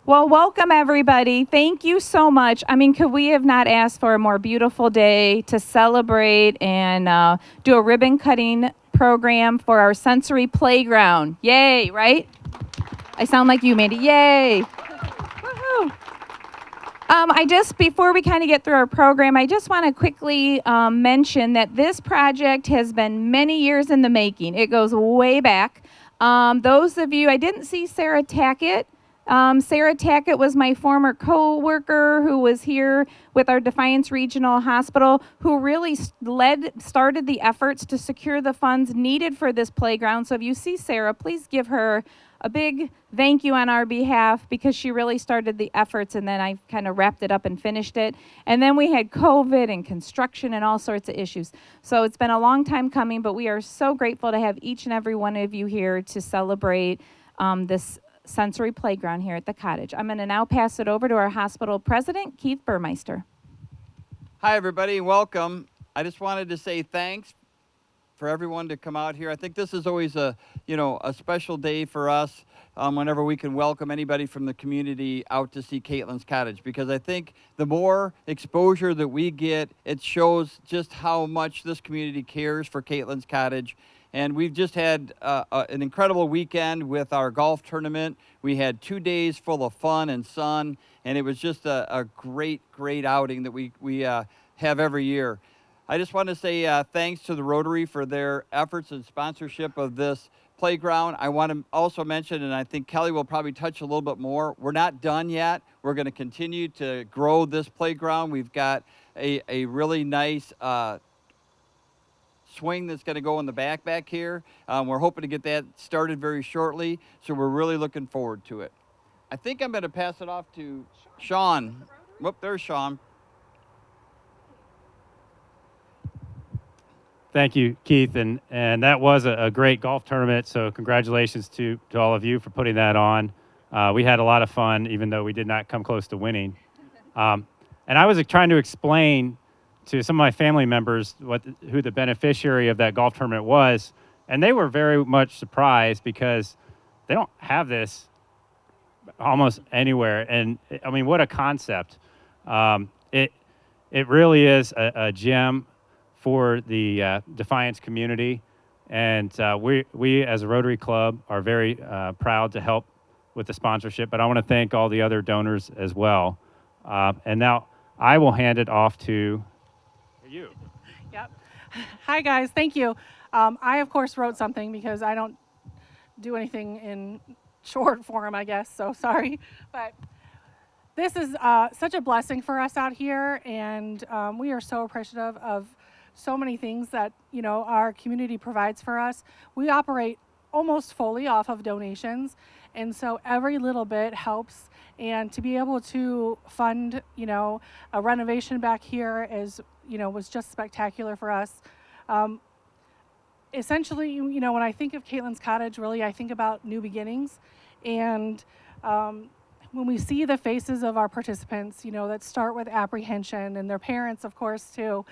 Well, welcome everybody. Thank you so much. I mean, could we have not asked for a more beautiful day to celebrate and do a ribbon cutting program for our sensory playground? Yay, right? I sound like you, Mandy. Yay. Woohoo. Before we kind of get through our program, I just want to quickly mention that this project has been many years in the making. It goes way back. Those of you, I didn't see Sarah Tackett. Sarah Tackett was my former co-worker who was here with our Defiance Regional Hospital, who really started the efforts to secure the funds needed for this playground. So if you see Sarah, please give her a big thank you on our behalf, because she really started the efforts, and then I kind of wrapped it up and finished it. And then we had COVID and construction and all sorts of issues. So it's been a long time coming, but we are so grateful to have each and every one of you here to celebrate this sensory playground here at the cottage. I'm going to now pass it over to our hospital president, Keith Burmeister. Hi, everybody. Welcome. I just wanted to say thanks for everyone to come out here. I think this is always a special day for us whenever we can welcome anybody from the community out to see Kaitlyns Cottage, because I think the more exposure that we get, it shows just how much this community cares for Kaitlyns Cottage. And we've just had an incredible weekend with our golf tournament. We had 2 days full of fun and sun, and it was just a great outing that we have every year. I just want to say thanks to the Rotary for their efforts and sponsorship of this playground. I want to also mention, and I think Kelly will probably touch a little bit more, we're not done yet. We're going to continue to grow this playground. We've got a really nice swing that's going to go in the back here. We're hoping to get that started very shortly, so we're really looking forward to it. I think I'm going to pass it off to Sean. Whoop, there's Sean. Thank you, Keith, and that was a great golf tournament, so congratulations to all of you for putting that on. We had a lot of fun, even though we did not come close to winning. And I was trying to explain to some of my family members who the beneficiary of that golf tournament was, and they were very much surprised because they don't have this almost anywhere. And I mean, what a concept! It really is a gem for the Defiance community, and we as a Rotary Club are very proud to help with the sponsorship, but I want to thank all the other donors as well. And now I will hand it off to you. Yep. Hi guys, thank you. I of course wrote something because I don't do anything in short form, I guess, so sorry. But this is such a blessing for us out here, and we are so appreciative of so many things that our community provides for us. We operate almost fully off of donations, and so every little bit helps. And to be able to fund a renovation back here was just spectacular for us. Essentially, when I think of Kaitlyns Cottage, really I think about new beginnings. And when we see the faces of our participants, that start with apprehension, and their parents of course too,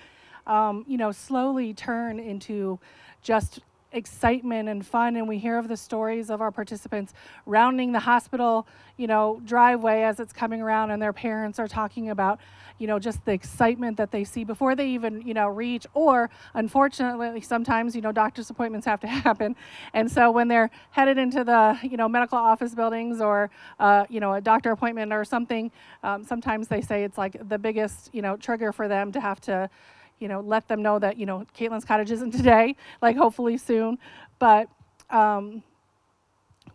slowly turn into just excitement and fun, and we hear of the stories of our participants rounding the hospital, driveway as it's coming around, and their parents are talking about, just the excitement that they see before they even, reach, or unfortunately, sometimes, doctor's appointments have to happen. And so when they're headed into the, medical office buildings or, a doctor appointment or something, sometimes they say it's like the biggest, trigger for them to have to let them know that, Kaitlyns Cottage isn't today, like hopefully soon. But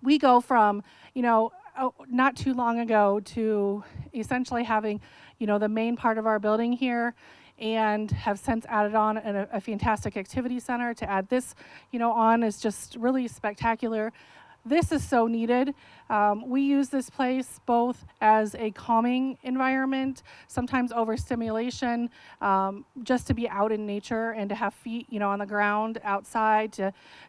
we go from, not too long ago to essentially having, the main part of our building here, and have since added on a fantastic activity center. To add this, on is just really spectacular. This is so needed. We use this place both as a calming environment, sometimes overstimulation, just to be out in nature and to have feet, on the ground outside,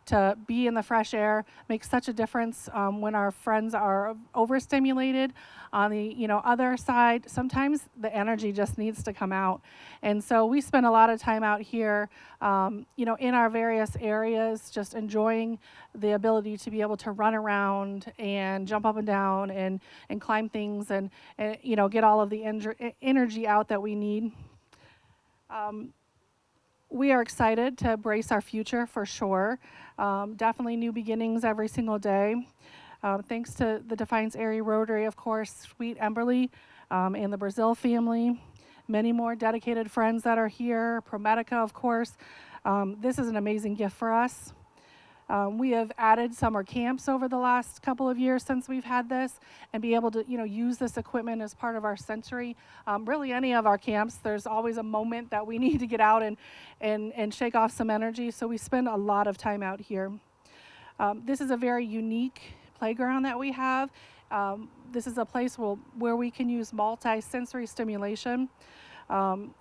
to be in the fresh air makes such a difference when our friends are overstimulated. On the other side, sometimes the energy just needs to come out. And so we spend a lot of time out here, in our various areas, just enjoying the ability to be able to run run around and jump up and down and climb things and get all of the energy out that we need. We are excited to embrace our future for sure. Definitely new beginnings every single day. Thanks to the Defiance Area Rotary, of course, Sweet Emberly, and the Brazil family. Many more dedicated friends that are here. ProMedica, of course. This is an amazing gift for us. We have added summer camps over the last couple of years since we've had this, and be able to use this equipment as part of our sensory. Really any of our camps, there's always a moment that we need to get out and shake off some energy, so we spend a lot of time out here. This is a very unique playground that we have. This is a place where we can use multi-sensory stimulation.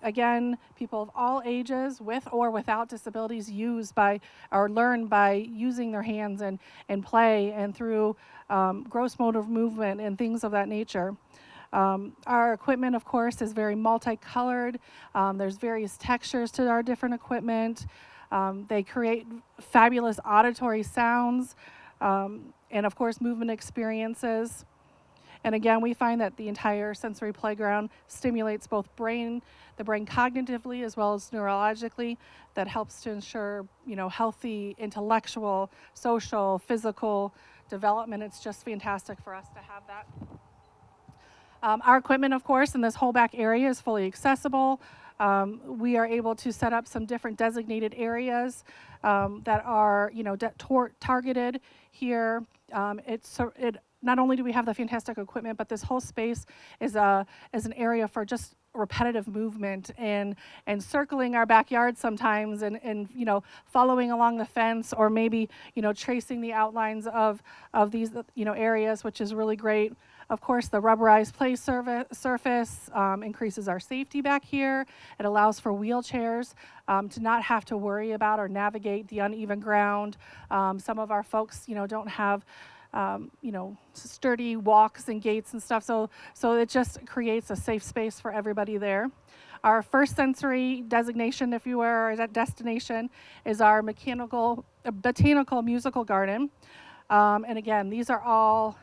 Again, people of all ages, with or without disabilities, learn by using their hands and play and through gross motor movement and things of that nature. Our equipment, of course, is very multicolored. There's various textures to our different equipment. They create fabulous auditory sounds and, of course, movement experiences. And again, we find that the entire sensory playground stimulates both the brain cognitively as well as neurologically. That helps to ensure, healthy intellectual, social, physical development. It's just fantastic for us to have that. Our equipment, of course, in this whole back area is fully accessible. We are able to set up some different designated areas that are, targeted here. Not only do we have the fantastic equipment, but this whole space is an area for just repetitive movement and circling our backyard sometimes and following along the fence, or maybe tracing the outlines of these areas, which is really great. Of course, the rubberized play surface increases our safety back here. It allows for wheelchairs to not have to worry about or navigate the uneven ground. Some of our folks don't have sturdy walks and gates and stuff. So it just creates a safe space for everybody there. Our first sensory designation, if you will, or destination, is our botanical musical garden. And again, these are all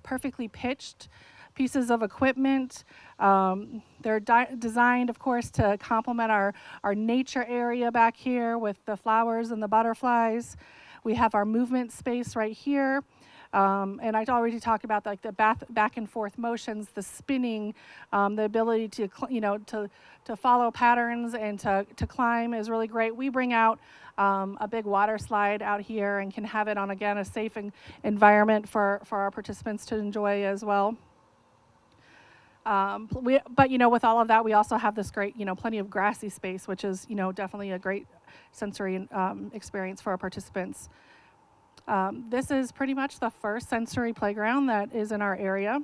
perfectly pitched pieces of equipment. They're designed, of course, to complement our nature area back here with the flowers and the butterflies. We have our movement space right here. And I already talked about the back and forth motions, the spinning, the ability to follow patterns and to climb is really great. We bring out a big water slide out here and can have it on, again, a safe environment for our participants to enjoy as well. But with all of that, we also have this great, plenty of grassy space, which is, definitely a great sensory experience for our participants. This is pretty much the first sensory playground that is in our area.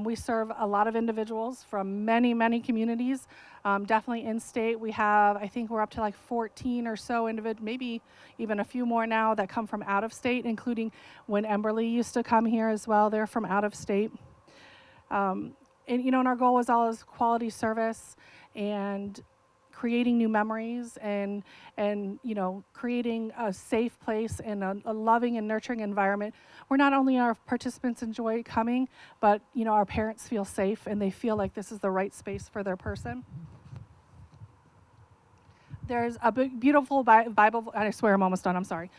We serve a lot of individuals from many, many communities, definitely in-state. We have, I think we're up to like 14 or so individuals, maybe even a few more now that come from out of state, including when Emberly used to come here as well. They're from out of state. And our goal is always quality service and creating new memories and creating a safe place and a loving and nurturing environment where not only our participants enjoy coming, but our parents feel safe and they feel like this is the right space for their person. There's a beautiful Bible, I swear I'm almost done, I'm sorry.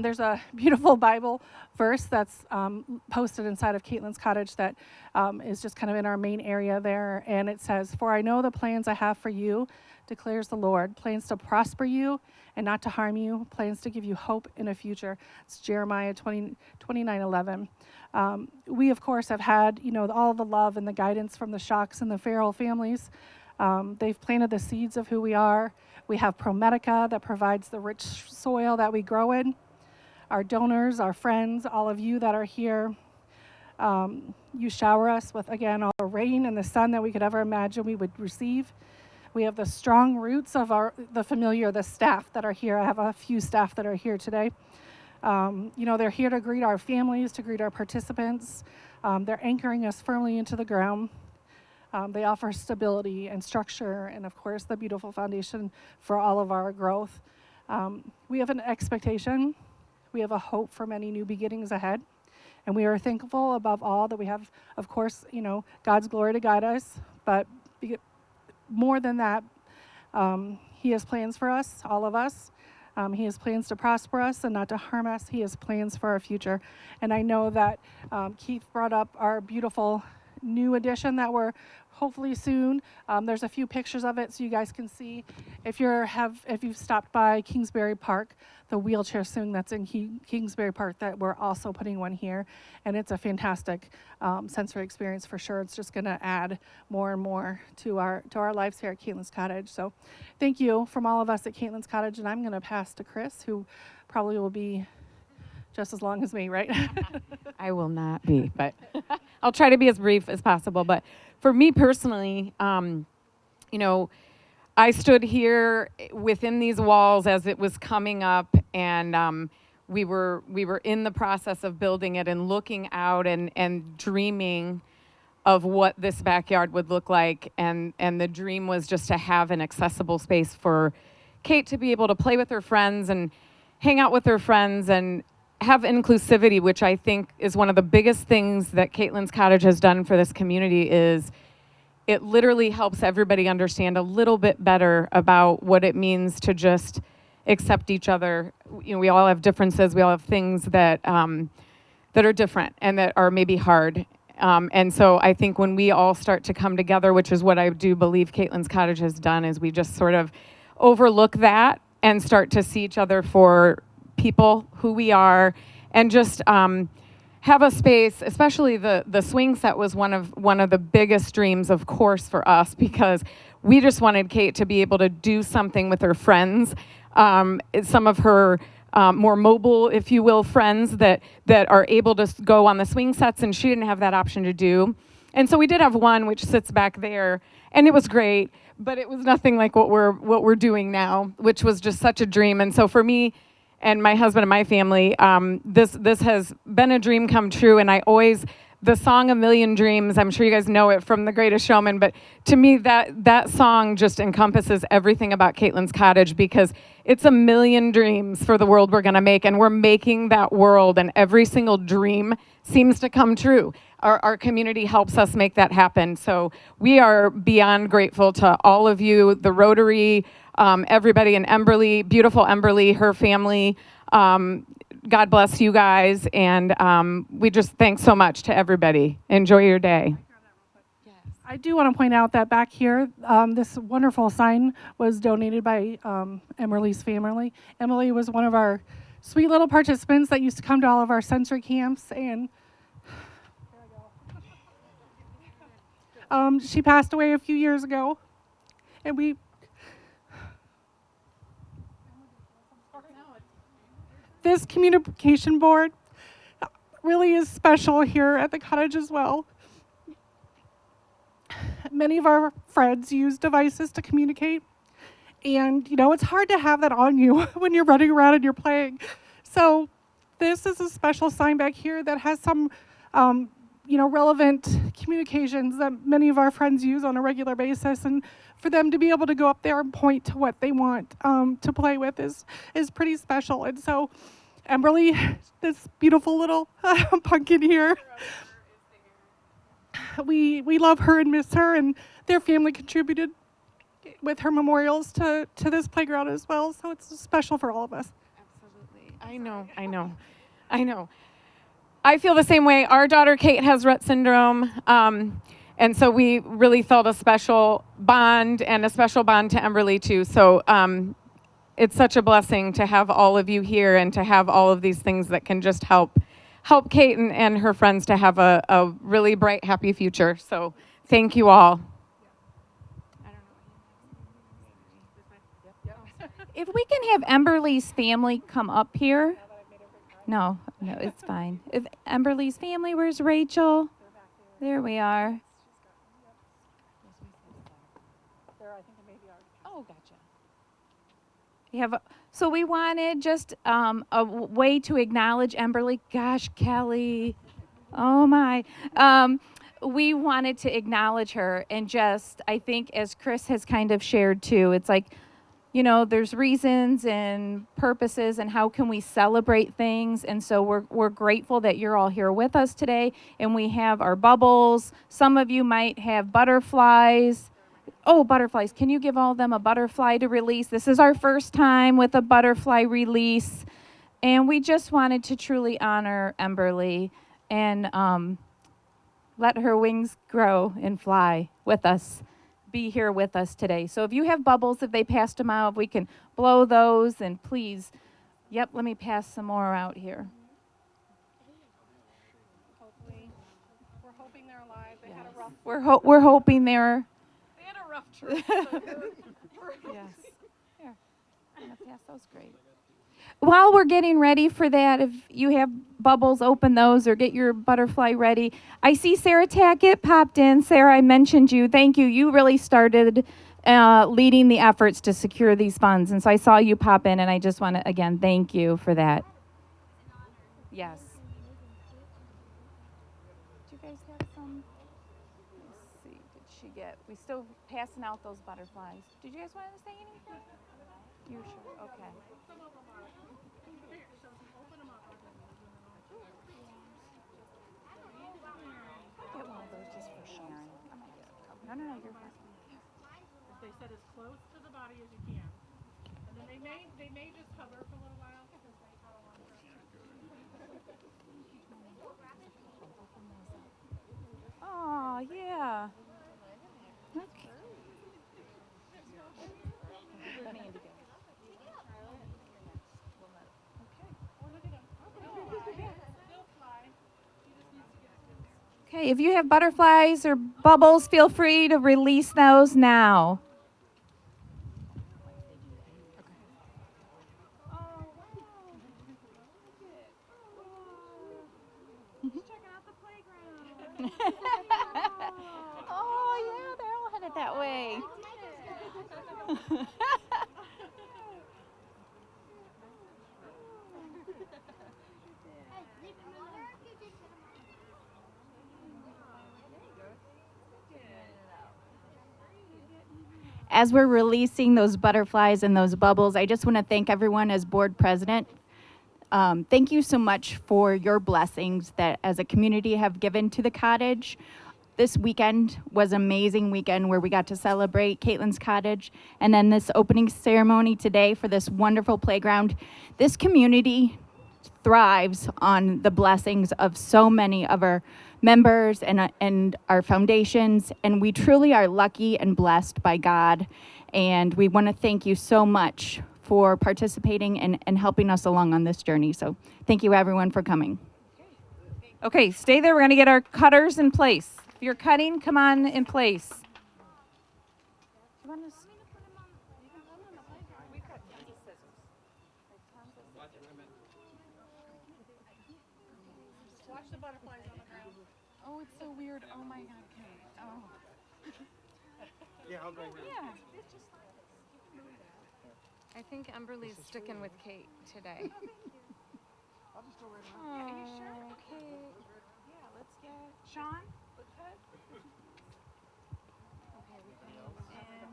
There's a beautiful Bible verse that's posted inside of Kaitlyns Cottage that is just kind of in our main area there. And it says, "For I know the plans I have for you, declares the Lord, plans to prosper you and not to harm you, plans to give you hope in a future." It's Jeremiah 29:11. We, of course, have had, all the love and the guidance from the Shocks and the Farrell families. They've planted the seeds of who we are. We have ProMedica that provides the rich soil that we grow in. Our donors, our friends, all of you that are here, you shower us with, again, all the rain and the sun that we could ever imagine we would receive. We have the strong roots of the staff that are here. I have a few staff that are here today. They're here to greet our families, to greet our participants. They're anchoring us firmly into the ground. They offer stability and structure and, of course, the beautiful foundation for all of our growth. We have an expectation. We have a hope for many new beginnings ahead. And we are thankful above all that we have, of course, God's glory to guide us. But more than that, He has plans for us, all of us. He has plans to prosper us and not to harm us. He has plans for our future. And I know that Keith brought up our beautiful new addition that we're hopefully soon. There's a few pictures of it so you guys can see. If you've stopped by Kingsbury Park, the wheelchair swing that's in Kingsbury Park, that we're also putting one here, and it's a fantastic sensory experience for sure. It's just going to add more and more to our lives here at Kaitlyns Cottage. So, thank you from all of us at Kaitlyns Cottage, and I'm going to pass to Chris, who probably will be just as long as me, right? I will not be, but I'll try to be as brief as possible. But for me personally, I stood here within these walls as it was coming up, and we were in the process of building it and looking out and dreaming of what this backyard would look like. And the dream was just to have an accessible space for Kate to be able to play with her friends and hang out with her friends and have inclusivity, which I think is one of the biggest things that Kaitlyns Cottage has done for this community. Is it literally helps everybody understand a little bit better about what it means to just accept each other. We all have differences. We all have things that are different and that are maybe hard. And so I think when we all start to come together, which is what I do believe Kaitlyns Cottage has done, is we just sort of overlook that and start to see each other for people, who we are, and just have a space. Especially the swing set was one of the biggest dreams, of course, for us, because we just wanted Kate to be able to do something with her friends, some of her more mobile, if you will, friends that are able to go on the swing sets, and she didn't have that option to do. And so we did have one which sits back there, and it was great, but it was nothing like what we're doing now, which was just such a dream. And so for me and my husband and my family, this has been a dream come true. And the song "A Million Dreams," I'm sure you guys know it from The Greatest Showman, but to me that song just encompasses everything about Kaitlyns Cottage, because it's a million dreams for the world we're going to make, and we're making that world, and every single dream seems to come true. Our community helps us make that happen. So we are beyond grateful to all of you, the Rotary, everybody in Emberley, beautiful Emberley, her family. God bless you guys, and we just thanks so much to everybody. Enjoy your day. I do want to point out that back here, this wonderful sign was donated by Emerly's family. Emily was one of our sweet little participants that used to come to all of our sensory camps, and she passed away a few years ago, and this communication board really is special here at the cottage as well. Many of our friends use devices to communicate, and it's hard to have that on you when you're running around and you're playing. So this is a special sign back here that has some relevant communications that many of our friends use on a regular basis, and for them to be able to go up there and point to what they want to play with is pretty special. And so Emberly, this beautiful little pumpkin here, we love her and miss her, and their family contributed with her memorials to this playground as well, so it's special for all of us. Absolutely. I know. I feel the same way. Our daughter Kate has Rett syndrome, and so we really felt a special bond, and a special bond to Emberly too. So it's such a blessing to have all of you here, and to have all of these things that can just help Kate and her friends to have a really bright, happy future. So thank you all. If we can have Emberly's family come up here. No, it's fine. If Emberly's family, where's Rachel? There we are. Oh, gotcha. So we wanted just a way to acknowledge Emberly. Gosh, Kelly. Oh, my. We wanted to acknowledge her, and just, I think, as Chris has kind of shared too, it's like, you know, there's reasons and purposes and how can we celebrate things. And so we're grateful that you're all here with us today. And we have our bubbles. Some of you might have butterflies. Oh, butterflies. Can you give all of them a butterfly to release? This is our first time with a butterfly release. And we just wanted to truly honor Emberly and let her wings grow and fly with us, be here with us today. So if you have bubbles, if they passed them out, we can blow those. And please, yep, let me pass some more out here. Hopefully, we're hoping they're alive. They had a rough. We're hoping they're. They had a rough trip. Yes. Here, I'm gonna pass those. Great. While we're getting ready for that, if you have bubbles, open those or get your butterfly ready. I see Sarah Tackett popped in. Sarah, I mentioned you. Thank you. You really started leading the efforts to secure these funds. And so I saw you pop in, and I just want to, again, thank you for that. Yes. Do you guys have some? Let's see. Did she get? We still passing out those butterflies. Did you guys want to say anything? You sure? Okay. Get one of those just for Sharon. I'm gonna get a couple. No, you're fine. They said as close to the body as you can, and then they may just hover for a little while because they don't want to. Oh, yeah. Okay. Okay, if you have butterflies or bubbles, feel free to release those now. Oh, yeah, they're all headed that way. As we're releasing those butterflies and those bubbles, I just want to thank everyone as board president. Thank you so much for your blessings that as a community have given to the cottage. This weekend was an amazing weekend where we got to celebrate Kaitlyns Cottage, and then this opening ceremony today for this wonderful playground. This community thrives on the blessings of so many of our members and our foundations, and we truly are lucky and blessed by God. And we want to thank you so much for participating and helping us along on this journey. So thank you everyone for coming. Okay, stay there. We're going to get our cutters in place. If you're cutting, come on in place. Watch the butterflies on the ground. Oh, it's so weird. Oh my God, Kate. Oh. Yeah, I'll go here. Yeah. I think Emberly's sticking with Kate today. I'll just go right around. Oh, Are you sure? Kate. Yeah, let's get Sean. Let's cut. Okay, we can And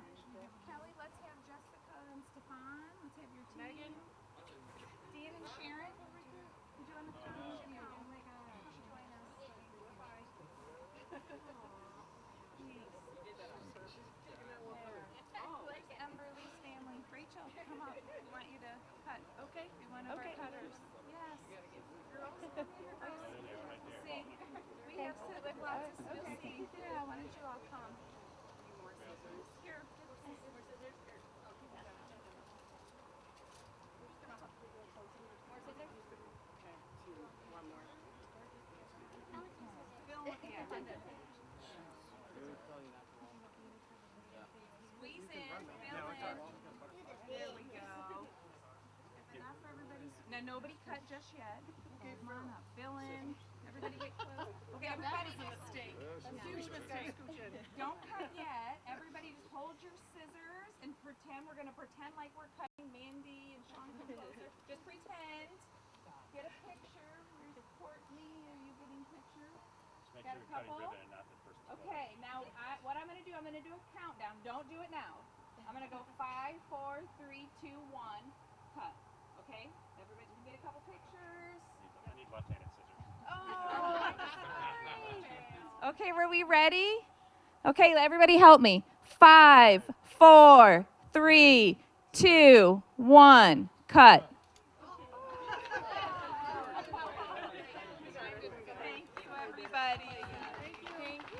Kelly, let's have Jessica and Stefan. Let's have your team. Megan. Dan and Sharon. Would you want to come? Oh my gosh. Join us. Bye. Like Emberly's family. Rachel, come up. We want you to cut. Okay. We want our cutters. Yes. Girls. See, we have lots of scissors. Yeah, why don't you all come? Here. Squeeze in, fill in. There we go. Enough for everybody. Now nobody cut just yet. Okay, come on up. Fill in. Everybody get close. Okay, everybody. That was a mistake. Huge mistake. Don't cut yet. Everybody just hold your scissors and pretend. We're gonna pretend like we're cutting. Mandy and Sean, come closer. Just pretend. Get a picture. Here's Courtney. Are you getting pictures? Got a couple? Okay, now what I'm going to do, I'm going to do a countdown. Don't do it now. I'm going to go 5, 4, 3, 2, 1, cut. Okay? Everybody can get a couple pictures. I need left-handed scissors. Oh, sorry. Okay, were we ready? Okay, everybody help me. 5, 4, 3, 2, 1, cut.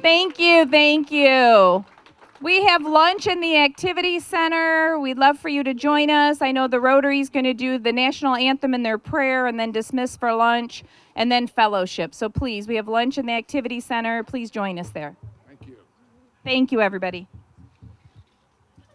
Thank you, thank you. We have lunch in the activity center. We'd love for you to join us. I know the Rotary's going to do the national anthem in their prayer and then dismiss for lunch and then fellowship. So please, we have lunch in the activity center. Please join us there. Thank you. Thank you, everybody.